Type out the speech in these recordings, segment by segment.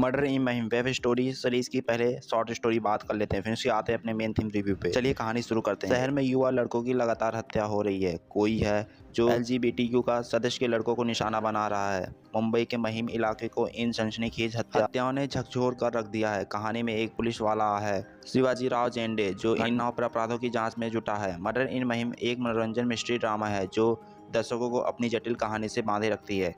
Murder इन महिम web story series की पहले short story बात कर लेते हैं, फिर उसके आते हैं अपने मेन थीम रिव्यू पे। चलिए कहानी शुरू करते हैं। शहर में युवा लड़कों की लगातार हत्या हो रही है। कोई है जो LGBTQ का सदस्य के लड़कों को निशाना बना रहा है। मुंबई के महिम इलाके को इन सनसनीखेज हत्याओं ने झकझोर कर रख दिया है। कहानी में एक पुलिस वाला है, शिवाजी राव जेंडे, जो इन अपराधों की जांच में जुटा है। मर्डर इन महिम एक मनोरंजन मिस्ट्री ड्रामा है जो दर्शकों को अपनी जटिल कहानी से बांधे रखती है।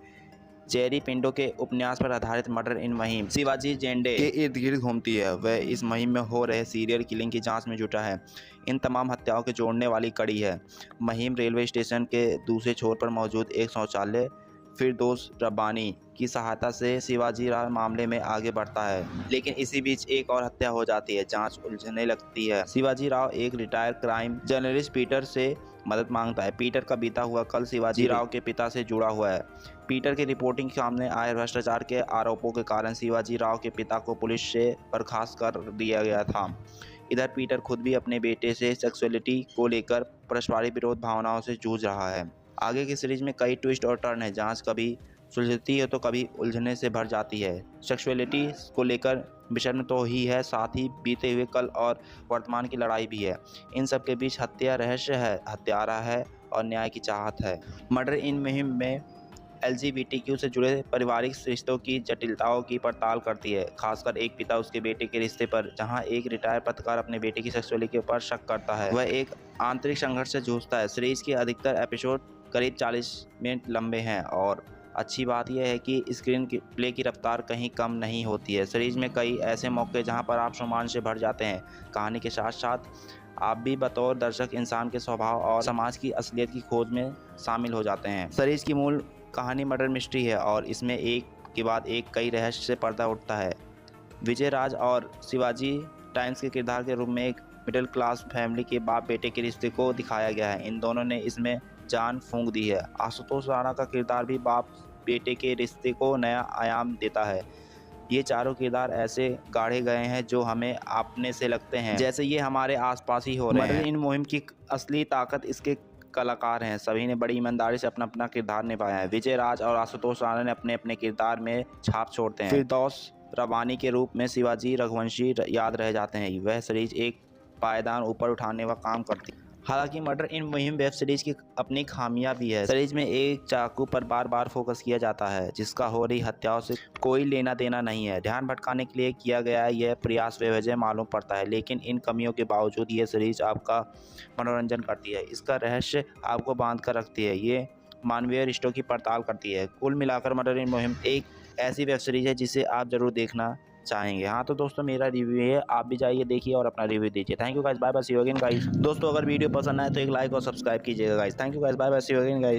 जेरी पिंडो के उपन्यास पर आधारित मर्डर इन महिम शिवाजी जेंडे के इर्द गिर्द घूमती है। वह इस महिम में हो रहे सीरियल किलिंग की जांच में जुटा है। इन तमाम हत्याओं के जोड़ने वाली कड़ी है। महिम रेलवे स्टेशन के दूसरे छोर पर मौजूद एक शौचालय फिरदौस रब्बानी की सहायता से शिवाजी राव मामले में आगे बढ़ता है, लेकिन इसी बीच एक और हत्या हो जाती है। जांच उलझने लगती है। शिवाजी राव एक रिटायर्ड क्राइम जर्नलिस्ट पीटर से मदद मांगता है। पीटर का बीता हुआ कल शिवाजी राव के पिता से जुड़ा हुआ है। पीटर की रिपोर्टिंग सामने आए भ्रष्टाचार के आरोपों के कारण शिवाजी राव के पिता को पुलिस से बर्खास्त कर दिया गया था। इधर पीटर खुद भी अपने बेटे से सेक्सुअलिटी को लेकर पारस्परिक विरोध भावनाओं से जूझ रहा है। आगे की सीरीज में कई ट्विस्ट और टर्न है। जांच कभी सुलझती है तो कभी उलझने से भर जाती है। सेक्सुअलिटी को लेकर विषम तो ही है, साथ ही बीते हुए कल और वर्तमान की लड़ाई भी है। इन सब के बीच हत्या रहस्य है, हत्यारा है और न्याय की चाहत है। मर्डर इन मुहिम में LGBTQ से जुड़े पारिवारिक रिश्तों की जटिलताओं की पड़ताल करती है, खासकर एक पिता उसके बेटे के रिश्ते पर। जहां एक रिटायर्ड पत्रकार अपने बेटे की सेक्सुअलिटी पर शक करता है, वह एक आंतरिक संघर्ष से जूझता है। सीरीज के अधिकतर एपिसोड करीब 40 मिनट लंबे हैं और अच्छी बात यह है कि स्क्रीन प्ले की रफ्तार कहीं कम नहीं होती है। सीरीज में कई ऐसे मौके जहां पर आप रोमांच से भर जाते हैं। कहानी के साथ साथ आप भी बतौर दर्शक इंसान के स्वभाव और समाज की असलियत की खोज में शामिल हो जाते हैं। सीरीज की मूल कहानी मर्डर मिस्ट्री है और इसमें एक के बाद एक कई रहस्य से पर्दा उठता है। विजय राज और शिवाजी टाइम्स के किरदार के रूप में एक मिडिल क्लास फैमिली के बाप बेटे के रिश्ते को दिखाया गया है। इन दोनों ने इसमें जान फूंक दी है। आशुतोष राणा का किरदार भी बाप बेटे के रिश्ते को नया आयाम देता है। ये चारों किरदार ऐसे गाढ़े गए हैं जो हमें अपने से लगते हैं जैसे ये हमारे आसपास ही हो रहे हैं। इन मुहिम की असली ताकत इसके कलाकार हैं। सभी ने बड़ी ईमानदारी से अपना अपना किरदार निभाया है। विजय राज और आशुतोष राणा ने अपने अपने किरदार में छाप छोड़ते हैं। फिरदौस रब्बानी के रूप में शिवाजी रघुवंशी याद रह जाते हैं। वह सीरीज एक पायदान ऊपर उठाने का काम करती है। हालांकि मर्डर इन मुहिम वेब सीरीज की अपनी खामियां भी है। सीरीज में एक चाकू पर बार बार फोकस किया जाता है जिसका हो रही हत्याओं से कोई लेना देना नहीं है। ध्यान भटकाने के लिए किया गया यह प्रयास बेवजह मालूम पड़ता है, लेकिन इन कमियों के बावजूद ये सीरीज आपका मनोरंजन करती है। इसका रहस्य आपको बांध कर रखती है। ये मानवीय रिश्तों की पड़ताल करती है। कुल मिलाकर मर्डर इन मुहिम एक ऐसी वेब सीरीज है जिसे आप जरूर देखना चाहेंगे। हाँ तो दोस्तों मेरा रिव्यू है, आप भी जाइए देखिए और अपना रिव्यू दीजिए। Thank you guys, bye bye, see you again guys. दोस्तों अगर वीडियो पसंद आए तो एक लाइक और सब्सक्राइब कीजिएगा guys. Thank you guys, bye bye, see you again guys.